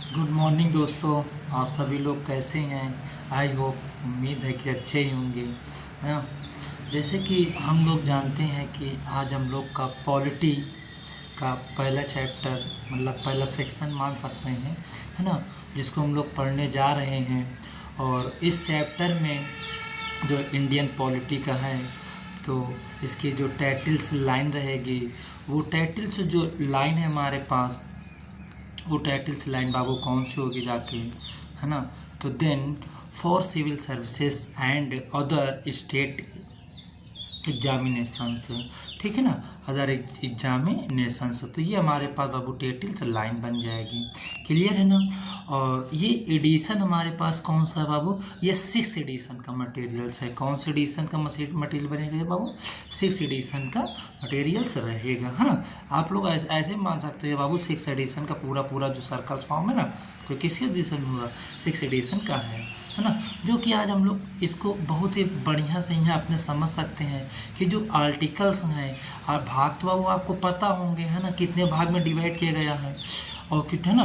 Good morning दोस्तों। आप सभी लोग कैसे हैं? आई होप, उम्मीद है कि अच्छे ही होंगे, है ना। जैसे कि हम लोग जानते हैं कि आज हम लोग का पॉलिटी का पहला चैप्टर मतलब पहला सेक्शन मान सकते हैं, है ना, जिसको हम लोग पढ़ने जा रहे हैं। और इस चैप्टर में जो इंडियन पॉलिटी का है, तो इसकी जो टाइटल्स लाइन रहेगी, वो टाइटल्स जो लाइन है हमारे पास, वो टाइटल्स लाइन बाबू कौन सी होगी जाके, है ना। तो then for civil services and other state examinations, ठीक है ना, अदर एग्जामिनेशंस, तो ये हमारे पास बाबू टाइटल्स लाइन बन जाएगी। क्लियर है ना। और ये एडिशन हमारे पास कौन सा है बाबू? ये 6 एडिशन का मटेरियल्स है। कौन सा एडिशन का मटेरियल बनेगा बाबू? 6 एडिशन का मटेरियल्स रहेगा, है ना। आप लोग ऐसे मान सकते हैं बाबू, 6 एडिशन का पूरा जो सर्कल फॉर्म है ना, तो किस एडिशन में होगा? 6 एडिशन का है ना। जो कि आज हम लोग इसको बहुत ही बढ़िया से यहाँ अपने समझ सकते हैं कि जो आर्टिकल्स हैं, और भाग तो बाबू आपको पता होंगे, है ना, कितने भाग में डिवाइड किया गया है और कितने ना।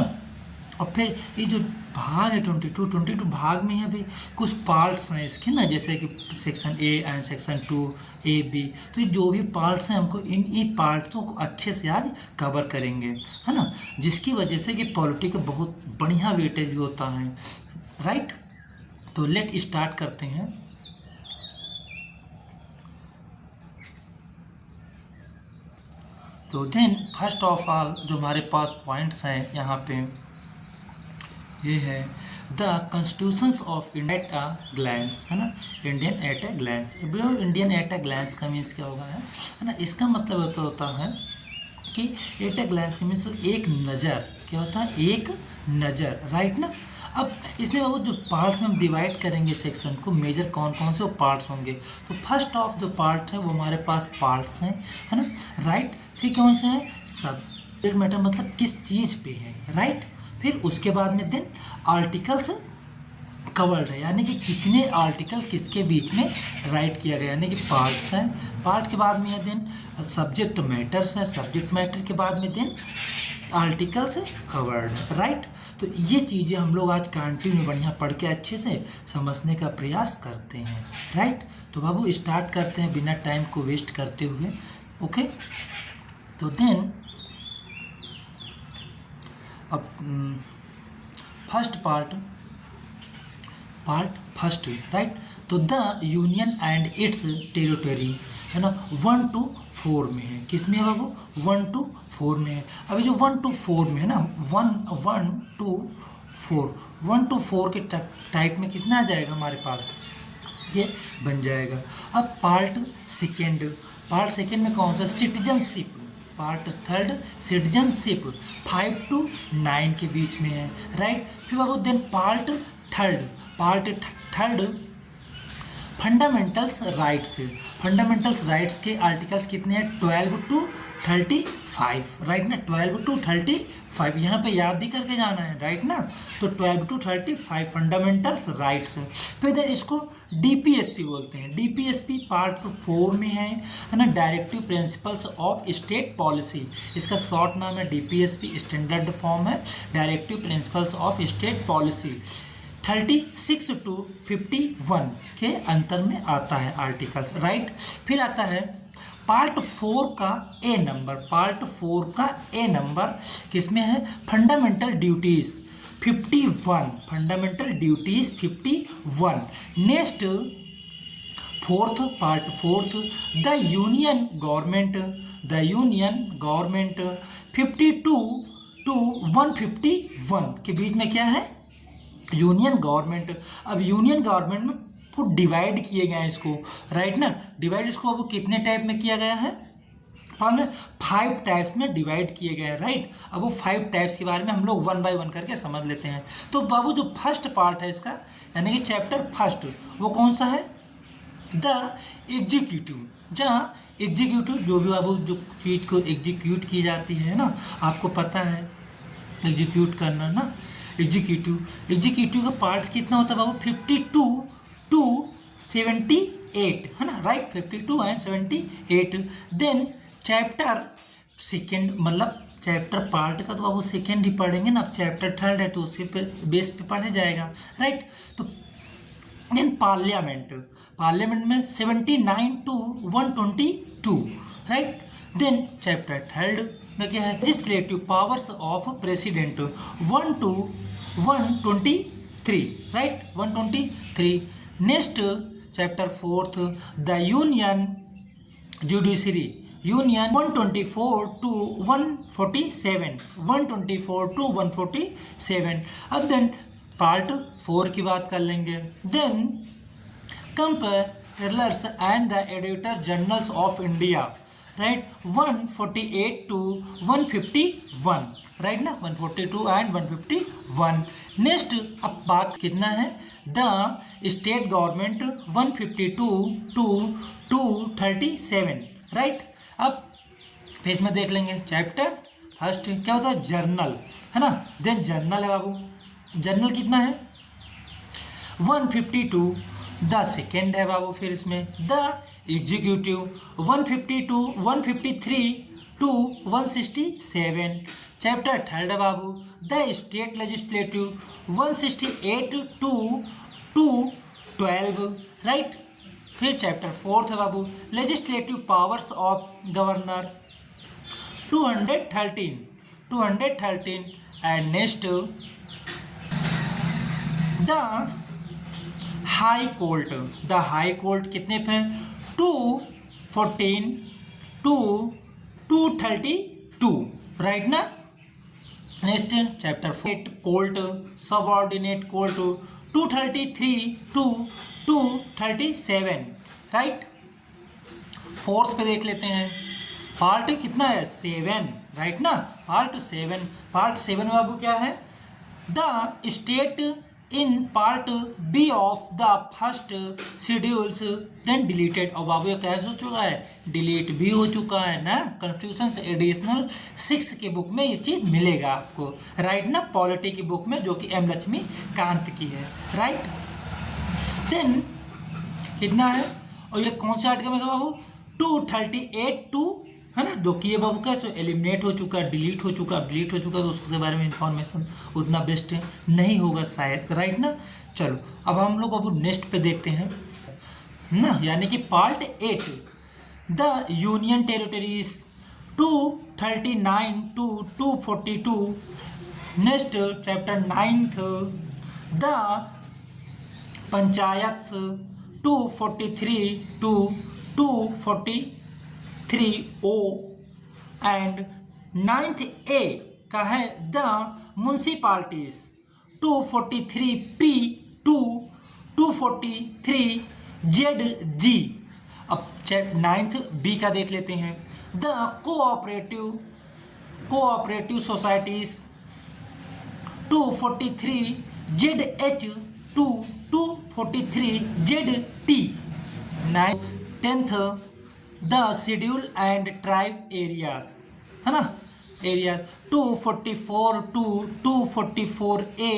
और फिर ये जो भाग है 22 भाग में है भाई, कुछ पार्ट्स हैं इसके ना, जैसे कि section A and section 2A, B। तो ये जो भी पार्ट्स हैं, हमको इन पार्ट्सों को अच्छे से आज कवर करेंगे, है ना, जिसकी वजह से कि पॉलिटी का बहुत बढ़िया वेटेज भी होता है, राइट। तो लेट स्टार्ट करते हैं। तो देन फर्स्ट ऑफ ऑल जो हमारे पास पॉइंट्स हैं यहाँ पे, ये है the constitutions of India at a glance, है ना। Indian at a glance, Indian at a glance का मीन्स क्या होगा, है ना। इसका मतलब होता है कि एट अ ग्लैंस का मीन्स एक नज़र, क्या होता है? एक नज़र, राइट ना। अब इसमें वो जो पार्ट्स में हम डिवाइड करेंगे सेक्शन को, मेजर कौन कौन से वो पार्ट्स होंगे। तो फर्स्ट ऑफ जो पार्ट है वो हमारे पास पार्ट्स हैं, है ना, राइट। फिर कौन से हैं? सब्जेक्ट मैटर, मतलब किस चीज़ पे है, राइट। फिर उसके बाद में देन आर्टिकल्स कवर्ड है, यानी कि कितने आर्टिकल किसके बीच में राइट किया गया, यानी कि पार्ट्स हैं। पार्ट के बाद में है देन सब्जेक्ट मैटर्स है, सब्जेक्ट मैटर के बाद में देन आर्टिकल्स कवर्ड, राइट। तो ये चीज़ें हम लोग आज कंटिन्यू बढ़िया पढ़ के अच्छे से समझने का प्रयास करते हैं, राइट। तो बाबू स्टार्ट करते हैं बिना टाइम को वेस्ट करते हुए, ओके। तो देन अब फर्स्ट पार्ट फर्स्ट, राइट। तो the union and it's territory, है ना, 1 to 4 में है। किस में है बाबू? 1 to 4 में है। अभी जो 1 to 4 में है ना, 1 to 4, 1 to 4 के टाइप में कितना आ जाएगा हमारे पास? ये बन जाएगा। अब पार्ट सेकेंड में कौन सा? Citizenship. Part third citizenship 5 to 9 के बीच में है, राइट। फिर बाबू then part third fundamentals rights के आर्टिकल्स कितने हैं? 12 to 35, राइट ना। 12 to 35 यहाँ पे याद भी करके जाना है, राइट ना। तो 12 to 35 फंडामेंटल्स राइट्स। फिर इसको डीपीएसपी बोलते हैं। डीपीएसपी पार्ट 4 में है ना, directive principles of state policy. इसका शॉर्ट नाम है डीपीएसपी, स्टैंडर्ड फॉर्म है directive principles of state policy. 36 to 51 के अंतर में आता है आर्टिकल्स, राइट। फिर आता है पार्ट 4 का ए नंबर किसमें है? Fundamental duties 51, fundamental duties 51। Next part fourth the union government 52 to 151 के बीच में क्या है? Union government. अब यूनियन गवर्नमेंट में खुद डिवाइड किए गए हैं इसको, राइट ना। डिवाइड इसको अब कितने टाइप में किया गया है? 5 टाइप्स में डिवाइड किए गए हैं, राइट। अब वो 5 टाइप्स के बारे में हम लोग 1 by 1 करके समझ लेते हैं। तो बाबू जो फर्स्ट पार्ट है इसका, यानी कि चैप्टर फर्स्ट, वो कौन सा है? The executive. जहाँ एग्जीक्यूटिव जो भी बाबू जो चीज़ को एग्जीक्यूट की जाती है ना, आपको पता है एग्जीक्यूट करना ना। एग्जीक्यूटिव का पार्ट्स कितना होता है बाबू? 52 to 78, है ना, right. 52 and 78। Then chapter second मतलब चैप्टर पार्ट का तो बाबू सेकेंड ही पढ़ेंगे ना, अब चैप्टर थर्ड है तो उसके पे बेस पे पढ़ा जाएगा, राइट। तो देन पार्लियामेंट में 79 to 122, right. Then chapter third में क्या है, legislative powers of president 1 to 123, right, 123। Next chapter fourth, the union judiciary, union 124 to 147, 124 to 147। अब देन पार्ट 4 की बात कर लेंगे। Then comptroller and the auditor general of India, right, 148 to 151, right ना, 142 and 151। Next अब बात कितना है, the state government 152 to 237, right. अब पेज में देख लेंगे चैप्टर फर्स्ट क्या होता है, जर्नल, है ना। देन जर्नल है बाबू, जर्नल कितना है 152। द सेकेंड है बाबू, फिर इसमें the executive 152 153 to 167। Chapter third है बाबू, the state legislative 168 to 212, right. फिर चैप्टर फोर्थ है बाबू, legislative powers of governor 213। And next the high court कितने पे, 214 to 232, राइट ना। Next chapter 4 court, subordinate court 233 to 237, right. Fourth पे देख लेते हैं, पार्ट कितना है 7, राइट ना, पार्ट 7 बाबू क्या है, the state in part B of the first schedules then deleted. और बाबू ये कैसे हो चुका है, डिलीट भी हो चुका है ना, कॉन्स्टिट्यूशन से एडिशनल 6 के बुक में ये चीज़ मिलेगा आपको, राइट ना, पॉलिटी की बुक में जो कि एम लक्ष्मी कांत की है, राइट। देन कितना है, और ये कौन सा आर्टिकल में था बाबू, 238 टू, है ना, जो कि ये बाबू का सो एलिमिनेट हो चुका, डिलीट हो चुका तो उसके बारे में इंफॉर्मेशन उतना बेस्ट नहीं होगा शायद, राइट ना। चलो अब हम लोग बाबू नेक्स्ट पे देखते हैं ना, यानी कि part 8, the union territories 239 to 242। Next chapter 9th, the panchayat 243 to 243O। And 9th A का है the municipalities 243P to 243ZG। अब 9th B का देख लेते हैं, the cooperative societies 243ZH to 243ZT। 10th the schedule and tribe areas, है ना, area 244 to 244A।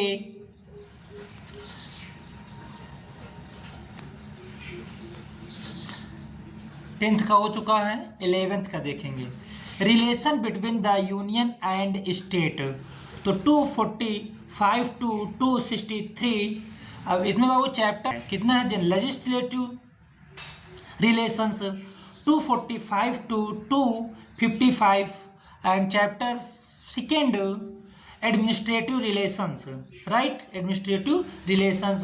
10th का हो चुका है, 11th का देखेंगे, relation between the union and state, तो 245 to 263। अब इसमें बाबू चैप्टर कितना है, legislative relations 245 to 255। And chapter second administrative relations, right, administrative relations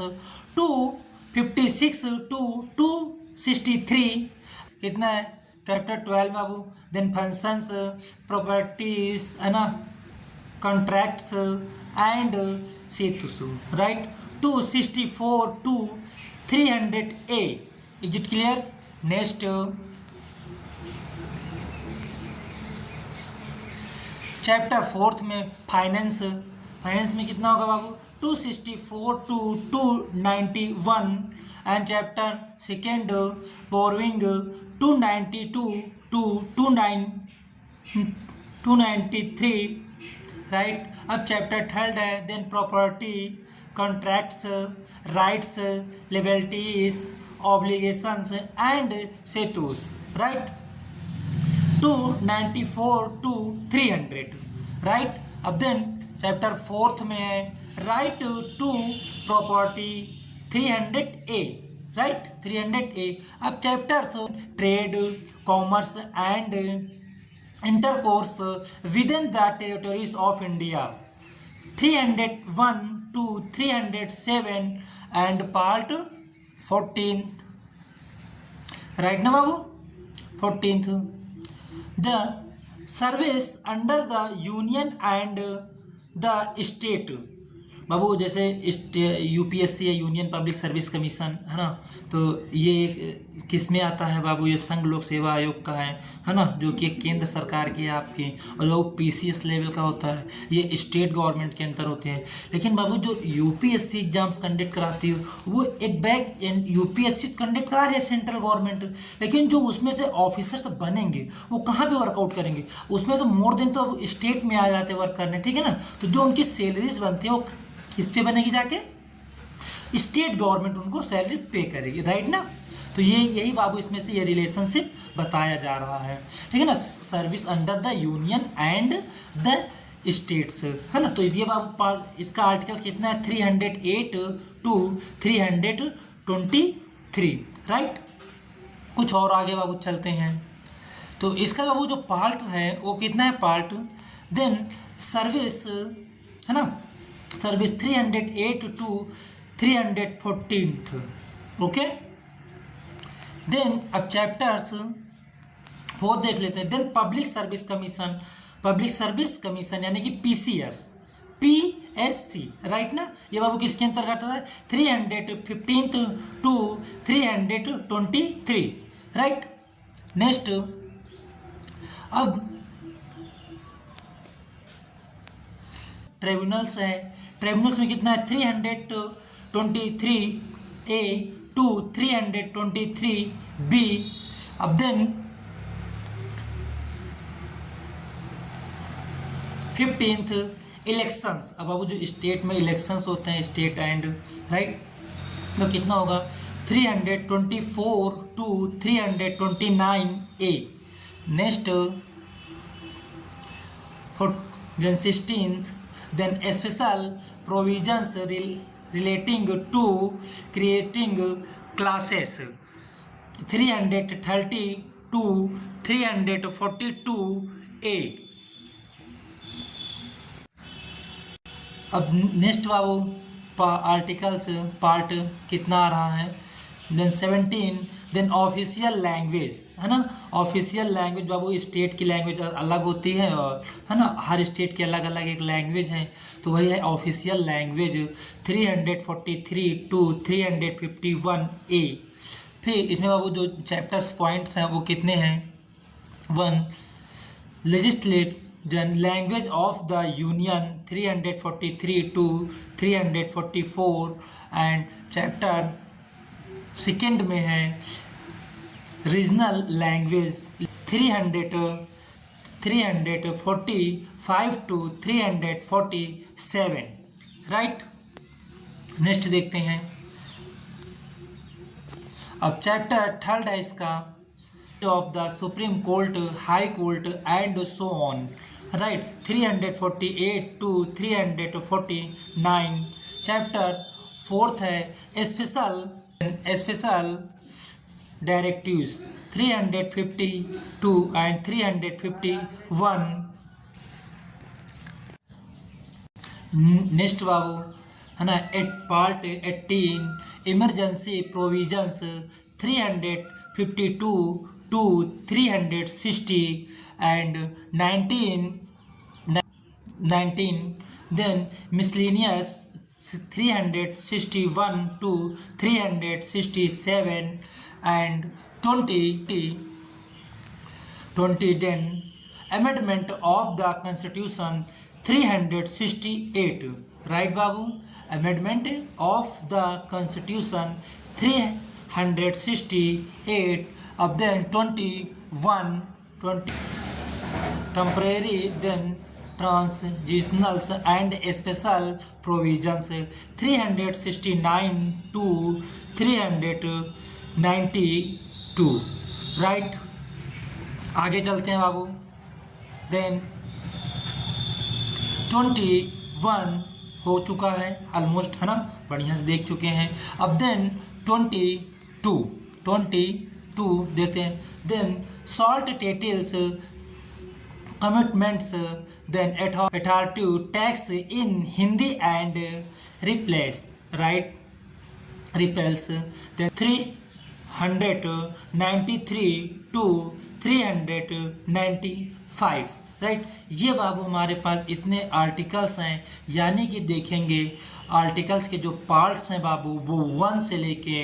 256 to 263। कितना है, चैप्टर 12 बाबू। देन फंक्शंस, प्रॉपर्टीज, है ना, contracts and suits, right, 264 to 300A। Is it clear. Next chapter 4 में फाइनेंस में कितना होगा बाबू, 264 to 291। And chapter second borrowing 292 to 293, right. अब चैप्टर थर्ड है, then property, contracts, rights, liberties, obligations and suits, right, 294 to 300। Right. अब then chapter 4th में है right to property 300A, right 300A। अब chapters trade, commerce and intercourse within the territories of India 301 to 307 and part 14th, right ना बाबू 14th। The service under the union and the state, बाबू जैसे UPSC है union public service commission है ना, तो ये किस में आता है बाबू, ये संघ लोक सेवा आयोग का है ना, जो कि केंद्र सरकार की है आपकी, और वो पीसीएस लेवल का होता है, ये स्टेट गवर्नमेंट के अंदर होते हैं। लेकिन बाबू जो यूपीएससी एग्जाम्स कंडक्ट कराती है वो एक बैग यूपीएससी कंडक्ट करा रही है सेंट्रल गवर्नमेंट, लेकिन जो उसमें से ऑफिसर्स बनेंगे वो कहाँ पे वर्कआउट करेंगे, उसमें से मोर देन तो अब स्टेट में आ जाते हैं वर्क करने, ठीक है ना। तो जो उनकी सैलरीज बनती है वो किस पे बनेगी, जाके स्टेट गवर्नमेंट उनको सैलरी पे करेगी, राइट ना। तो ये यही बाबू इसमें से ये रिलेशनशिप बताया जा रहा है, ठीक है ना, service under the union and the states, है ना। तो ये बाबू इसका आर्टिकल कितना है 308 to 323, राइट। कुछ और आगे बाबू चलते हैं। तो इसका बाबू जो पार्ट है वो कितना है पार्ट, देन सर्विस है ना, सर्विस 308 to 314, ओके। देन अब चैप्टर्स 4 देख लेते हैं। Then public service commission, public service commission यानी कि पीएससी, राइट ना, ये बाबू किसके अंतर्गत है 315 to 323, राइट। नेक्स्ट अब ट्रिब्यूनल्स है, ट्रिब्यूनल्स में कितना है 323A to 323B। अब देन 15th इलेक्शंस, अब बाबू जो स्टेट में इलेक्शंस होते हैं स्टेट एंड, राइट, तो कितना होगा 324 to 329A। Next then 16th, then special provisions relating to creating classes 330 to 342A। अब नेक्स्ट बाबू आर्टिकल्स पार्ट कितना आ रहा है, देन 17, देन ऑफिशियल लैंग्वेज, है ना। ऑफिशियल लैंग्वेज बाबू स्टेट की लैंग्वेज अलग होती है, और है ना हर स्टेट की अलग अलग एक लैंग्वेज है, तो वही है ऑफिशियल लैंग्वेज 343 to 351A। फिर इसमें बाबू जो चैप्टर्स पॉइंट्स हैं वो कितने हैं, 1 legislate language of the union 343 to 344, and chapter second में है regional language 345 to 347, right. Next देखते हैं। अब चैप्टर थर्ड है इसका of the supreme court, high court and so on, right 348 to 349। Chapter fourth है स्पेशल डायरेक्टिव्स 352 and 351। नेक्स्ट बाबू है ना part 18 emergency provisions 352 to 360 and 19, then miscellaneous 361 to 367 and 20, then amendment of the constitution 368, right babu, amendment of the constitution 368, of then 21 temporary, then transitionals and special provisions 369 to 392, right. आगे चलते हैं बाबू। Then 21 हो चुका है almost, है ना, बढ़िया से देख चुके हैं। अब देन 22 देखते हैं। Then short titles commencements, then authority text in Hindi and replace right repeals, then 393 to 395 right. ये बाबू हमारे पास इतने आर्टिकल्स हैं, यानी कि देखेंगे आर्टिकल्स के जो पार्ट्स हैं बाबू वो 1 से लेके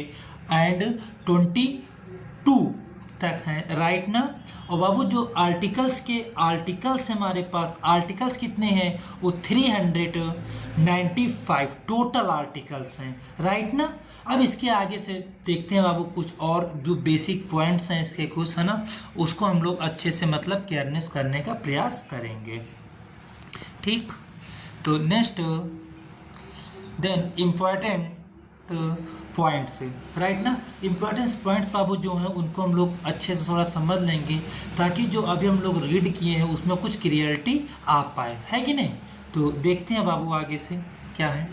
एंड 22 तक हैं राइट ना। और बाबू जो आर्टिकल्स हमारे पास आर्टिकल्स कितने हैं, वो 395 टोटल आर्टिकल्स हैं राइट ना। अब इसके आगे से देखते हैं बाबू कुछ और जो बेसिक पॉइंट्स हैं इसके कुछ, है ना, उसको हम लोग अच्छे से मतलब केयरनेस करने का प्रयास करेंगे। ठीक, तो next then important points right ना। इम्पोर्टेंस पॉइंट्स बाबू जो हैं उनको हम लोग अच्छे से थोड़ा समझ लेंगे, ताकि जो अभी हम लोग रीड किए हैं उसमें कुछ क्लियरिटी आ पाए, है कि नहीं। तो देखते हैं बाबू आगे से क्या है।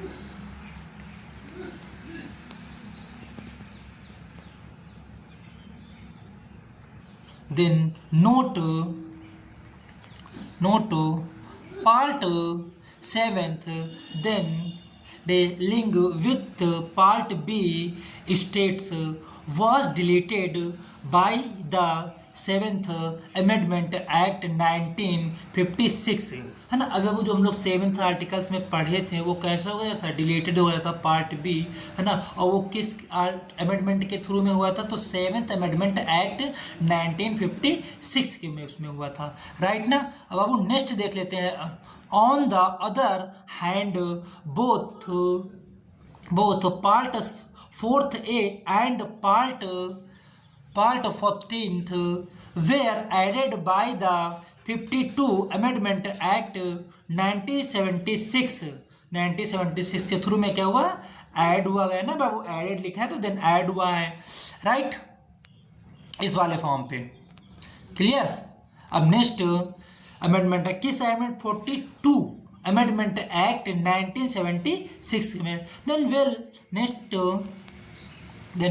Then note part 7 then dealing with part B states was deleted by the 7th Amendment Act 1956, है ना। अभी वो जो हम लोग 7th आर्टिकल्स में पढ़े थे वो कैसा हो गया था, डिलीटेड हो गया था पार्ट बी, है ना। और वो किस अमेंडमेंट के थ्रू में हुआ था, तो 7th अमेंडमेंट एक्ट 1956 के में उसमें हुआ था राइट ना। अब बाबू नेक्स्ट देख लेते हैं। On the other hand, both part 4th A and part 14th were added by the 52 Amendment Act 1976 के थ्रू में क्या हुआ, ऐड हुआ गया ना बाबू, एडेड लिखा है तो देन ऐड हुआ है राइट, इस वाले फॉर्म पे। क्लियर। अब नेक्स्ट अमेंडमेंट है किस अमेंडमेंट, 42 अमेंडमेंट एक्ट 1976 में। Then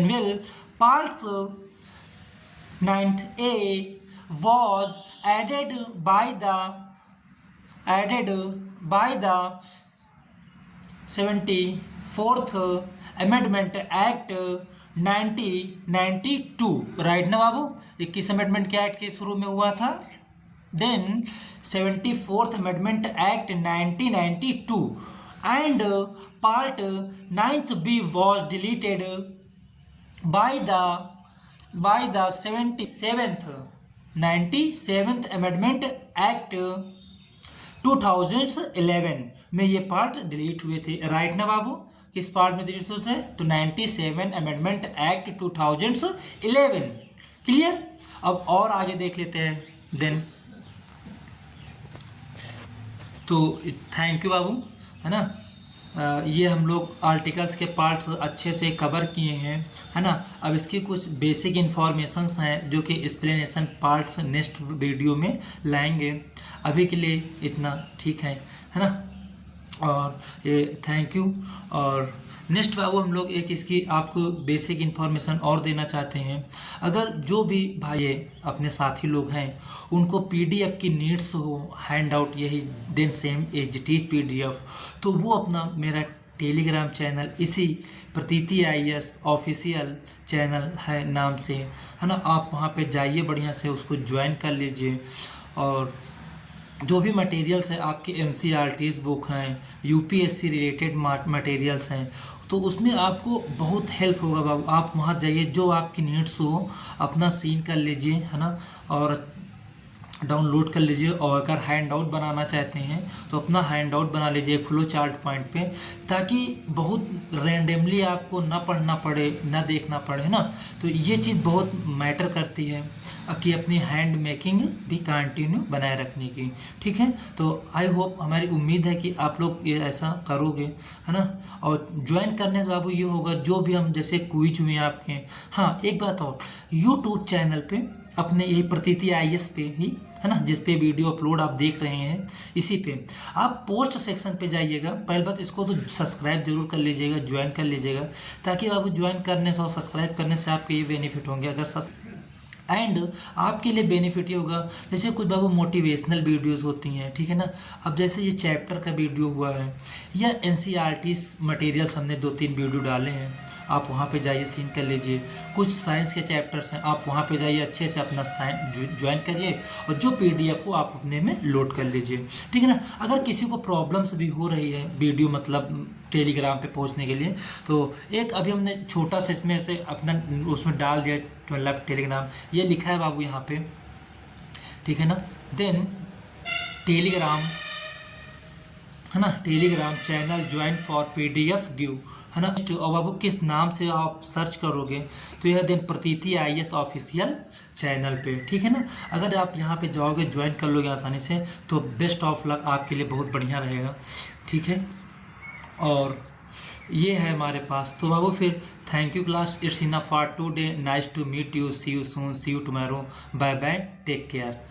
will part 9th A was added by the 74th Amendment Act 1992 right ना बाबू। 21 अमेंडमेंट के एक्ट के शुरू में हुआ था। Then 74th Amendment Act 1992 and part 9th B was deleted by the 97th Amendment Act 2011 में ये पार्ट डिलीट हुए थे राइट ना बाबू। किस पार्ट में डिलीट हुए थे, तो 97 Amendment Act 2011। क्लियर। अब और आगे देख लेते हैं। देन तो थैंक यू बाबू, है ना। ये हम लोग आर्टिकल्स के पार्ट्स अच्छे से कवर किए हैं, है ना। अब इसकी कुछ बेसिक इन्फॉर्मेशंस हैं जो कि एक्सप्लेनेशन पार्ट्स नेक्स्ट वीडियो में लाएंगे। अभी के लिए इतना ठीक है ना। और ये थैंक यू। और नेक्स्ट बाबू हम लोग एक इसकी आपको बेसिक इन्फॉर्मेशन और देना चाहते हैं। अगर जो भी भाई अपने साथी लोग हैं उनको पीडीएफ की नीड्स हो, हैंड आउट यही then same as it is PDF, तो वो अपना मेरा टेलीग्राम चैनल इसी प्रतीति IAS ऑफिशियल चैनल है नाम से, है ना। आप वहाँ पे जाइए, बढ़िया से उसको ज्वाइन कर लीजिए। और जो भी मटेरियल्स है आपके NCERT's बुक हैं, UPSC रिलेटेड मटेरियल्स हैं, तो उसमें आपको बहुत हेल्प होगा बाबू। आप वहाँ जाइए, जो आपकी नीड्स हो अपना सीन कर लीजिए, है ना, और डाउनलोड कर लीजिए। और अगर हैंड आउट बनाना चाहते हैं तो अपना हैंड आउट बना लीजिए फ्लो चार्ट पॉइंट पे, ताकि बहुत रैंडमली आपको ना पढ़ना पड़े, ना देखना पड़े, है ना। तो ये चीज़ बहुत मैटर करती है। कि अपनी हैंड मेकिंग भी कंटिन्यू बनाए रखने की। ठीक है, तो आई होप, हमारी उम्मीद है कि आप लोग ये ऐसा करोगे, है ना। और ज्वाइन करने से बाबू ये होगा, जो भी हम जैसे क्विज हुए आपके, हाँ एक बात और, यूट्यूब चैनल पे अपने यही प्रतीति IAS पे ही, है ना, जिस पे वीडियो अपलोड आप देख रहे हैं, इसी पे आप पोस्ट सेक्शन पे जाइएगा। पहले बात इसको तो सब्सक्राइब जरूर कर लीजिएगा, ज्वाइन कर लीजिएगा, ताकि बाबू ज्वाइन करने से और सब्सक्राइब करने से आपके ये बेनिफिट होंगे। अगर एंड आपके लिए बेनिफिट ये होगा, जैसे कुछ बाबू मोटिवेशनल वीडियोस होती हैं, ठीक है ना। अब जैसे ये चैप्टर का वीडियो हुआ है, या NCERT मटेरियल्स हमने 2-3 वीडियो डाले हैं, आप वहाँ पे जाइए, सीन कर लीजिए। कुछ साइंस के चैप्टर्स हैं, आप वहाँ पे जाइए, अच्छे से अपना साइंस ज्वाइन करिए, और जो PDF को आप अपने में लोड कर लीजिए, ठीक है ना। अगर किसी को प्रॉब्लम्स भी हो रही है वीडियो मतलब टेलीग्राम पे पहुँचने के लिए, तो एक अभी हमने छोटा सा इसमें से अपना उसमें डाल दिया, मतलब टेलीग्राम, ये लिखा है बाबू यहाँ पे, ठीक है ना। देन टेलीग्राम, है ना, Telegram channel join for PDF give, है ना। और बाबू किस नाम से आप सर्च करोगे, तो यह देन प्रतीति IAS ऑफिशियल चैनल पे, ठीक है ना। अगर आप यहाँ पे जाओगे, ज्वाइन कर लोगे आसानी से, तो बेस्ट ऑफ लक, आपके लिए बहुत बढ़िया रहेगा, ठीक है। और ये है हमारे पास, तो बाबू फिर thank you class, it's enough for today, nice to meet you, see you soon, see you tomorrow, bye bye, take care.